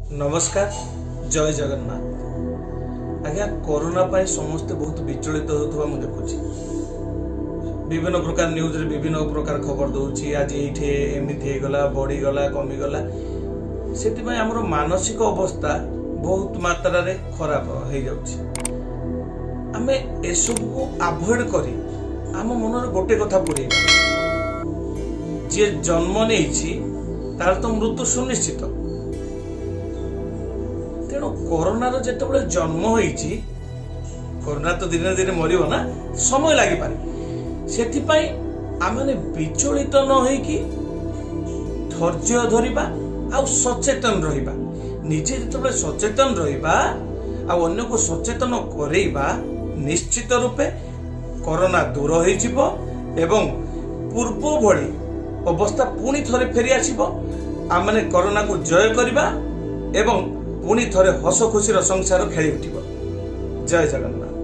नमस्कार। जय जगन्नाथ। आज्ञा कोरोना पाई समस्ते बहुत विचलित होता मुझे देखुची। विभिन्न प्रकार न्यूज रे विभिन्न प्रकार खबर दउची। आज एठे एमिथि गला बढ़ी गला कमी गला सेति पय हमर मानसिक अवस्था बहुत मात्रा रे खराब हो जाउची। आमे एसब को अवॉइड करी आम मन रे गोटे कथा पुरे जे जन्म नेछि तार तो मृत्यु सुनिश्चित। तेणु कोरोना जिते जन्म होइछि कोरोना तो दिन दिन मरिब ना समय लगी पारे से आम विचलित न होइकि धैर्य धरिबा आ सचेतन रहिबा। निजे जिते सचेतन रहिबा आ अन्य को सचेतन करेबा निश्चित रूपे कोरोना दूर होइजिबो एवं पूर्व भली अवस्था पुणी थरे फेरी आसिबो। आमने कोरोना को जय करिबा एवं पुणी थरे हस खुशीर संसार खेली उठिब। जय जगन्नाथ।